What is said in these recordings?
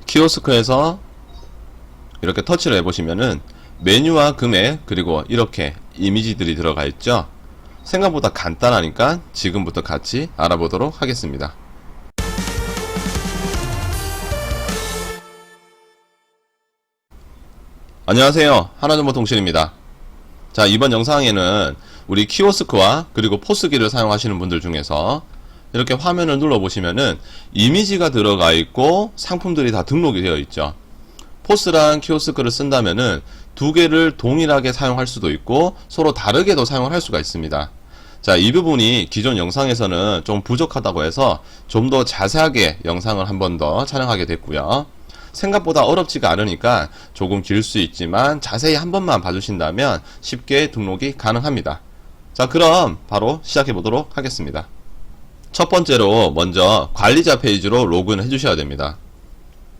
키오스크에서 이렇게 터치를 해보시면은 메뉴와 금액 그리고 이렇게 이미지들이 들어가 있죠. 생각보다 간단하니까 지금부터 같이 알아보도록 하겠습니다. 안녕하세요, 하나정보통신입니다. 자, 이번 영상에는 우리 키오스크와 그리고 포스기를 사용하시는 분들 중에서 이렇게 화면을 눌러보시면은 이미지가 들어가 있고 상품들이 다 등록이 되어 있죠. 포스랑 키오스크를 쓴다면은 두 개를 동일하게 사용할 수도 있고 서로 다르게도 사용을 할 수가 있습니다. 자, 이 부분이 기존 영상에서는 좀 부족하다고 해서 좀 더 자세하게 영상을 한 번 더 촬영하게 됐고요. 생각보다 어렵지가 않으니까 조금 길 수 있지만 자세히 한 번만 봐주신다면 쉽게 등록이 가능합니다. 자, 그럼 바로 시작해 보도록 하겠습니다. 첫 번째로 먼저 관리자 페이지로 로그인 해주셔야 됩니다.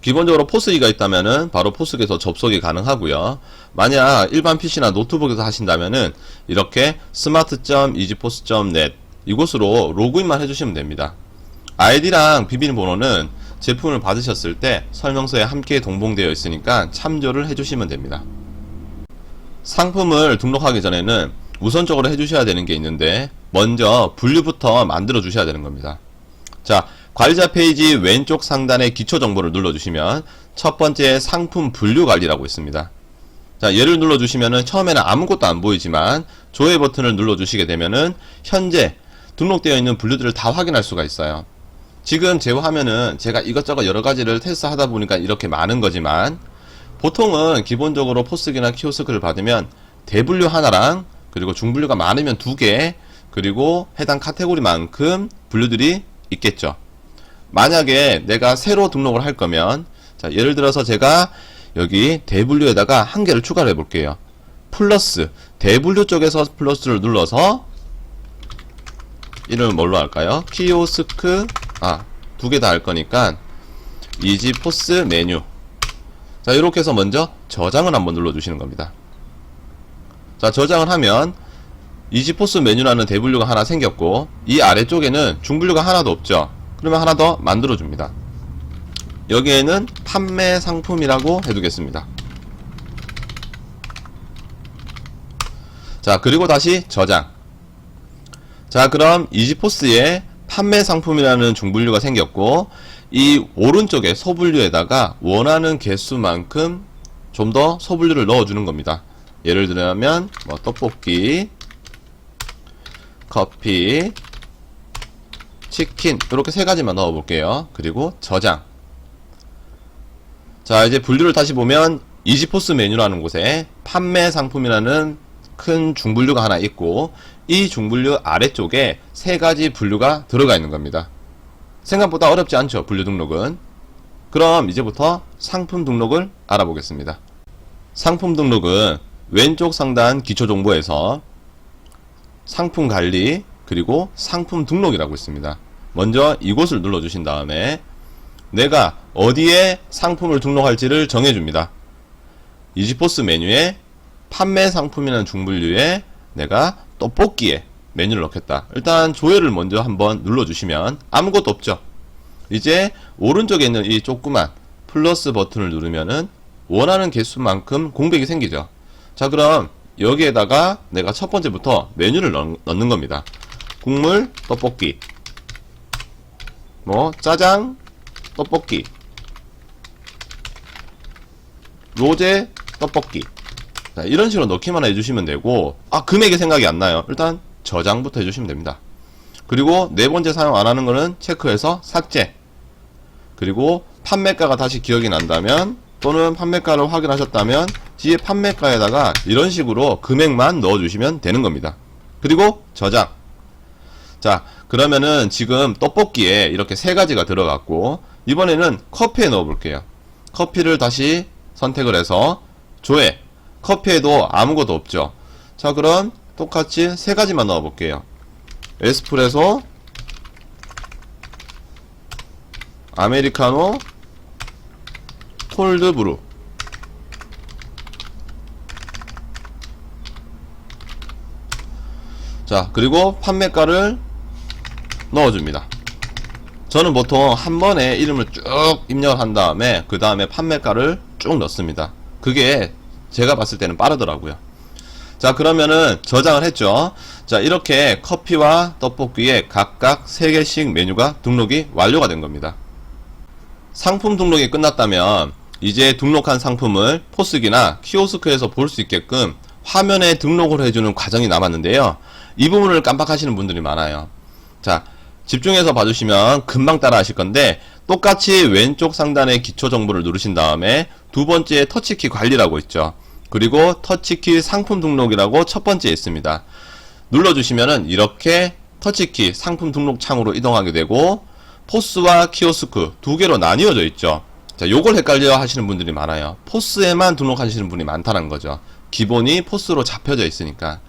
기본적으로 포스기가 있다면은 바로 포스기에서 접속이 가능하고요. 만약 일반 PC나 노트북에서 하신다면은 이렇게 smart.easypost.net 이곳으로 로그인만 해주시면 됩니다. 아이디랑 비밀번호는 제품을 받으셨을 때 설명서에 함께 동봉되어 있으니까 참조를 해주시면 됩니다. 상품을 등록하기 전에는 우선적으로 해주셔야 되는 게 있는데 먼저 분류부터 만들어 주셔야 되는 겁니다. 자, 관리자 페이지 왼쪽 상단의 기초 정보를 눌러주시면 첫 번째 상품 분류 관리라고 있습니다. 자, 얘를 눌러주시면은 처음에는 아무것도 안 보이지만 조회 버튼을 눌러주시게 되면은 현재 등록되어 있는 분류들을 다 확인할 수가 있어요. 지금 제 화면은 제가 이것저것 여러 가지를 테스트하다 보니까 이렇게 많은 거지만 보통은 기본적으로 포스기나 키오스크를 받으면 대분류 하나랑 그리고 중분류가 많으면 2개 그리고 해당 카테고리만큼 분류들이 있겠죠. 만약에 내가 새로 등록을 할 거면 자, 예를 들어서 제가 여기 대분류에다가 한 개를 추가를 해 볼게요. 플러스 대분류 쪽에서 플러스를 눌러서 이름을 뭘로 할까요? 키오스크 2개 다 할 거니까 이지포스 메뉴. 자, 이렇게 해서 먼저 저장을 한번 눌러주시는 겁니다. 자, 저장을 하면 이지포스 메뉴라는 대분류가 하나 생겼고 이 아래쪽에는 중분류가 하나도 없죠. 그러면 하나 더 만들어줍니다. 여기에는 판매 상품이라고 해두겠습니다. 자, 그리고 다시 저장. 자, 그럼 이지포스에 판매 상품이라는 중분류가 생겼고 이 오른쪽에 소분류에다가 원하는 개수만큼 좀 더 소분류를 넣어주는 겁니다. 예를 들면 뭐 떡볶이, 커피, 치킨 이렇게 세 가지만 넣어 볼게요. 그리고 저장. 자, 이제 분류를 다시 보면 이지포스 메뉴라는 곳에 판매 상품이라는 큰 중분류가 하나 있고 이 중분류 아래쪽에 세 가지 분류가 들어가 있는 겁니다. 생각보다 어렵지 않죠, 분류 등록은. 그럼 이제부터 상품 등록을 알아보겠습니다. 상품 등록은 왼쪽 상단 기초 정보에서 상품 관리 그리고 상품 등록이라고 있습니다. 먼저 이곳을 눌러주신 다음에 내가 어디에 상품을 등록할지를 정해줍니다. 이지포스 메뉴에 판매 상품이라는 중분류에 내가 떡볶이에 메뉴를 넣겠다. 일단 조회를 먼저 한번 눌러주시면 아무것도 없죠. 이제 오른쪽에 있는 이 조그만 플러스 버튼을 누르면은 원하는 개수만큼 공백이 생기죠. 자, 그럼 여기에다가 내가 첫 번째부터 메뉴를 넣는 겁니다. 국물 떡볶이, 뭐 짜장 떡볶이, 로제 떡볶이. 자, 이런 식으로 넣기만 해주시면 되고 금액이 생각이 안 나요. 일단 저장부터 해주시면 됩니다. 그리고 네 번째 사용 안 하는 거는 체크해서 삭제. 그리고 판매가가 다시 기억이 난다면 또는 판매가를 확인하셨다면 뒤에 판매가에다가 이런 식으로 금액만 넣어주시면 되는 겁니다. 그리고 저장. 자, 그러면은 지금 떡볶이에 이렇게 세 가지가 들어갔고 이번에는 커피에 넣어 볼게요. 커피를 다시 선택을 해서 조회. 커피에도 아무것도 없죠. 자, 그럼 똑같이 세 가지만 넣어 볼게요. 에스프레소, 아메리카노, 콜드브루. 자, 그리고 판매가를 넣어줍니다. 저는 보통 한 번에 이름을 쭉 입력을 한 다음에 그 다음에 판매가를 쭉 넣습니다. 그게 제가 봤을 때는 빠르더라고요. 자, 그러면은 저장을 했죠. 자, 이렇게 커피와 떡볶이에 각각 3개씩 메뉴가 등록이 완료가 된 겁니다. 상품 등록이 끝났다면 이제 등록한 상품을 포스기나 키오스크에서 볼 수 있게끔 화면에 등록을 해주는 과정이 남았는데요. 이 부분을 깜빡하시는 분들이 많아요. 자, 집중해서 봐주시면 금방 따라 하실 건데, 똑같이 왼쪽 상단의 기초 정보를 누르신 다음에 두 번째 터치키 관리라고 있죠. 그리고 터치키 상품 등록이라고 첫 번째에 있습니다. 눌러주시면은 이렇게 터치키 상품 등록 창으로 이동하게 되고, 포스와 키오스크 두 개로 나뉘어져 있죠. 자, 요걸 헷갈려 하시는 분들이 많아요. 포스에만 등록하시는 분이 많다는 거죠. 기본이 포스로 잡혀져 있으니까.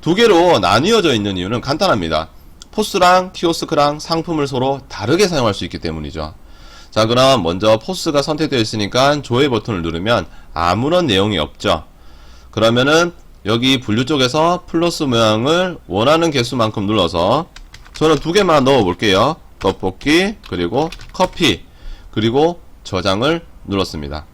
두 개로 나뉘어져 있는 이유는 간단합니다. 포스랑 키오스크랑 상품을 서로 다르게 사용할 수 있기 때문이죠. 자, 그럼 먼저 포스가 선택되어 있으니까 조회 버튼을 누르면 아무런 내용이 없죠. 그러면은 여기 분류 쪽에서 플러스 모양을 원하는 개수만큼 눌러서 저는 두 개만 넣어 볼게요. 떡볶이, 그리고 커피, 그리고 저장을 눌렀습니다.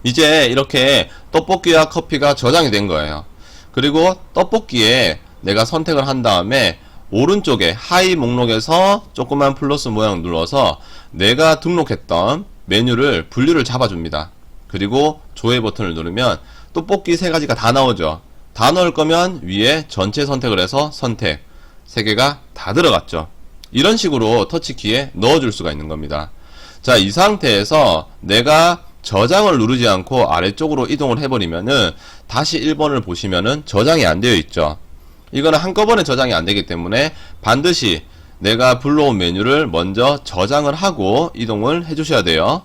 이제 이렇게 떡볶이와 커피가 저장이 된 거예요. 그리고 떡볶이에 내가 선택을 한 다음에 오른쪽에 하이 목록에서 조그만 플러스 모양 눌러서 내가 등록했던 메뉴를 분류를 잡아줍니다. 그리고 조회 버튼을 누르면 떡볶이 3가지가 다 나오죠. 다 넣을 거면 위에 전체 선택을 해서 선택 3개가 다 들어갔죠. 이런 식으로 터치키에 넣어줄 수가 있는 겁니다. 자, 이 상태에서 내가 저장을 누르지 않고 아래쪽으로 이동을 해버리면은 다시 1번을 보시면은 저장이 안 되어 있죠. 이거는 한꺼번에 저장이 안 되기 때문에 반드시 내가 불러온 메뉴를 먼저 저장을 하고 이동을 해 주셔야 돼요.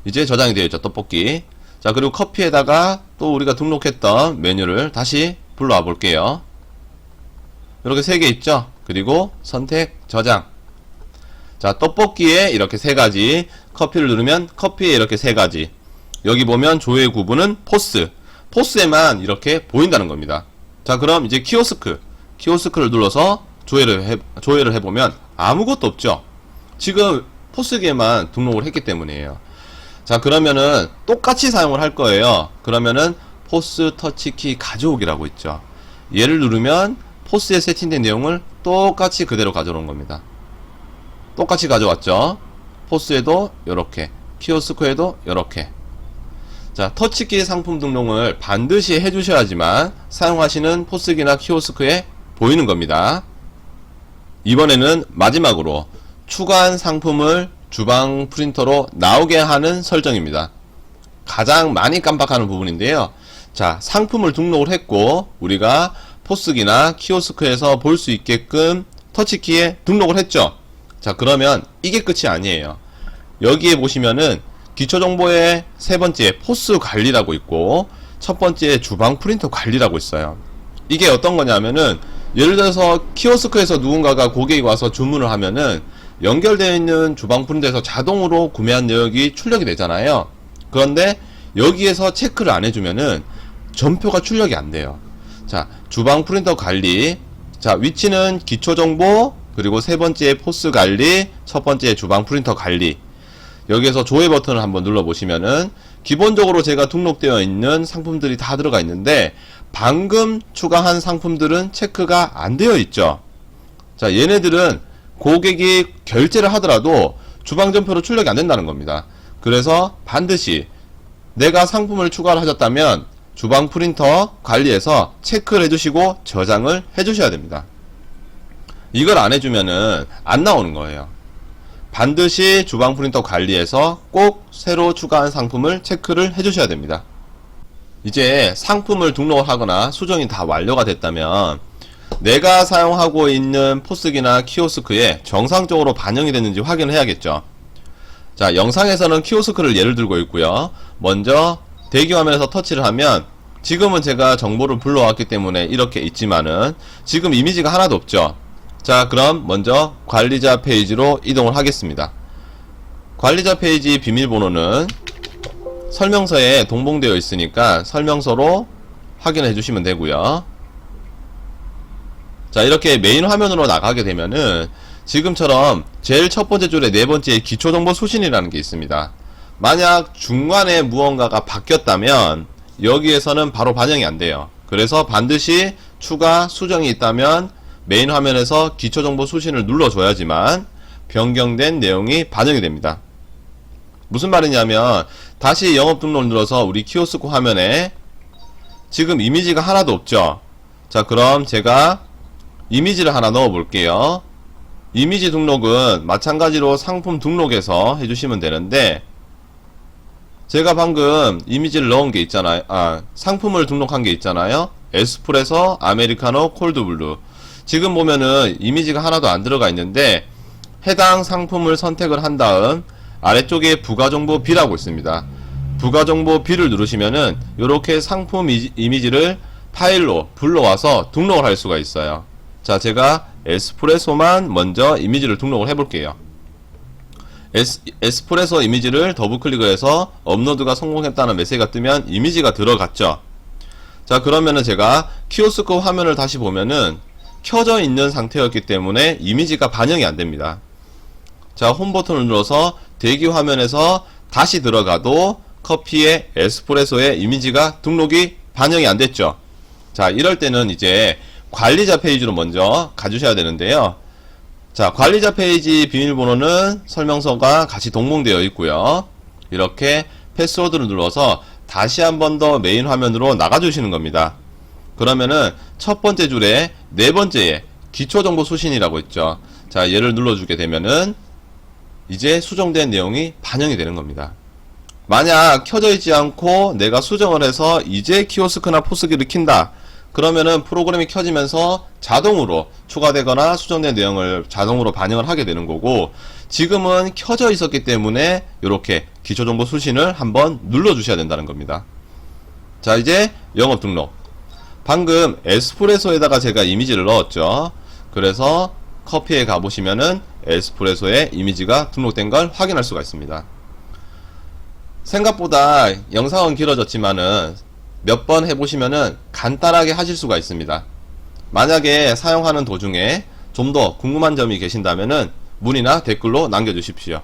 이제 저장이 되어 있죠, 떡볶이. 자, 그리고 커피에다가 또 우리가 등록했던 메뉴를 다시 불러와 볼게요. 이렇게 3개 있죠. 그리고 선택, 저장. 자, 떡볶이에 이렇게 3가지, 커피를 누르면 커피에 이렇게 3가지. 여기 보면 조회 구분은 포스에만 이렇게 보인다는 겁니다. 자, 그럼 이제 키오스크를 눌러서 조회를 해보면 아무것도 없죠. 지금 포스기에만 등록을 했기 때문이에요. 자, 그러면은 똑같이 사용을 할 거예요. 그러면은 포스 터치키 가져오기라고 있죠. 얘를 누르면 포스에 세팅된 내용을 똑같이 그대로 가져오는 겁니다. 똑같이 가져왔죠. 포스에도 이렇게, 키오스크에도 이렇게. 자, 터치키 상품 등록을 반드시 해주셔야지만 사용하시는 포스기나 키오스크에 보이는 겁니다. 이번에는 마지막으로 추가한 상품을 주방 프린터로 나오게 하는 설정입니다. 가장 많이 깜빡하는 부분인데요. 자, 상품을 등록을 했고 우리가 포스기나 키오스크에서 볼 수 있게끔 터치키에 등록을 했죠. 자, 그러면 이게 끝이 아니에요. 여기에 보시면은 기초정보의 3번째 포스 관리라고 있고 첫 번째 주방 프린터 관리라고 있어요. 이게 어떤 거냐면은 예를 들어서 키오스크에서 누군가가 고객이 와서 주문을 하면은 연결되어 있는 주방 프린터에서 자동으로 구매한 내역이 출력이 되잖아요. 그런데 여기에서 체크를 안 해주면은 전표가 출력이 안 돼요. 자, 주방 프린터 관리. 자, 위치는 기초정보, 그리고 3번째 포스 관리, 첫 번째 주방 프린터 관리. 여기에서 조회 버튼을 한번 눌러보시면은 기본적으로 제가 등록되어 있는 상품들이 다 들어가 있는데 방금 추가한 상품들은 체크가 안 되어 있죠. 자, 얘네들은 고객이 결제를 하더라도 주방전표로 출력이 안 된다는 겁니다. 그래서 반드시 내가 상품을 추가를 하셨다면 주방 프린터 관리에서 체크를 해주시고 저장을 해주셔야 됩니다. 이걸 안 해주면은 안 나오는 거예요. 반드시 주방 프린터 관리에서 꼭 새로 추가한 상품을 체크를 해주셔야 됩니다. 이제 상품을 등록을 하거나 수정이 다 완료가 됐다면 내가 사용하고 있는 포스기나 키오스크에 정상적으로 반영이 됐는지 확인을 해야겠죠. 자, 영상에서는 키오스크를 예를 들고 있고요. 먼저 대기화면에서 터치를 하면 지금은 제가 정보를 불러왔기 때문에 이렇게 있지만은 지금 이미지가 하나도 없죠. 자, 그럼 먼저 관리자 페이지로 이동을 하겠습니다. 관리자 페이지 비밀번호는 설명서에 동봉되어 있으니까 설명서로 확인해 주시면 되고요. 자, 이렇게 메인 화면으로 나가게 되면은 지금처럼 제일 첫 번째 줄에 네 번째에 기초정보 수신이라는 게 있습니다. 만약 중간에 무언가가 바뀌었다면 여기에서는 바로 반영이 안 돼요. 그래서 반드시 추가 수정이 있다면 메인 화면에서 기초정보 수신을 눌러줘야지만 변경된 내용이 반영이 됩니다. 무슨 말이냐면 다시 영업 등록을 눌러서 우리 키오스크 화면에 지금 이미지가 하나도 없죠. 자, 그럼 제가 이미지를 하나 넣어 볼게요. 이미지 등록은 마찬가지로 상품 등록에서 해주시면 되는데, 제가 방금 이미지를 넣은 게 있잖아요. 상품을 등록한 게 있잖아요. 에스프레소, 아메리카노, 콜드블루. 지금 보면은 이미지가 하나도 안 들어가 있는데 해당 상품을 선택을 한 다음 아래쪽에 부가정보 B라고 있습니다. 부가정보 B를 누르시면은 이렇게 상품 이미지를 파일로 불러와서 등록을 할 수가 있어요. 자, 제가 에스프레소만 먼저 이미지를 등록을 해볼게요. 에스프레소 이미지를 더블 클릭해서 업로드가 성공했다는 메시지가 뜨면 이미지가 들어갔죠. 자, 그러면은 제가 키오스크 화면을 다시 보면은 켜져 있는 상태였기 때문에 이미지가 반영이 안 됩니다. 자, 홈 버튼을 눌러서 대기 화면에서 다시 들어가도 커피의 에스프레소의 이미지가 등록이 반영이 안 됐죠. 자, 이럴 때는 이제 관리자 페이지로 먼저 가주셔야 되는데요. 자, 관리자 페이지 비밀번호는 설명서가 같이 동봉되어 있고요. 이렇게 패스워드를 눌러서 다시 한 번 더 메인 화면으로 나가주시는 겁니다. 그러면은 첫 번째 줄에 네 번째에 기초정보 수신이라고 있죠. 자, 얘를 눌러주게 되면은 이제 수정된 내용이 반영이 되는 겁니다. 만약 켜져 있지 않고 내가 수정을 해서 이제 키오스크나 포스기를 킨다. 그러면은 프로그램이 켜지면서 자동으로 추가되거나 수정된 내용을 자동으로 반영을 하게 되는 거고, 지금은 켜져 있었기 때문에 이렇게 기초정보 수신을 한번 눌러주셔야 된다는 겁니다. 자, 이제 영업 등록. 방금 에스프레소에다가 제가 이미지를 넣었죠. 그래서 커피에 가보시면은 에스프레소의 이미지가 등록된 걸 확인할 수가 있습니다. 생각보다 영상은 길어졌지만은 몇 번 해보시면은 간단하게 하실 수가 있습니다. 만약에 사용하는 도중에 좀 더 궁금한 점이 계신다면은 문의나 댓글로 남겨주십시오.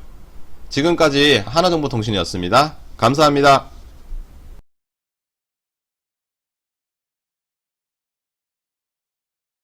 지금까지 하나정보통신이었습니다. 감사합니다.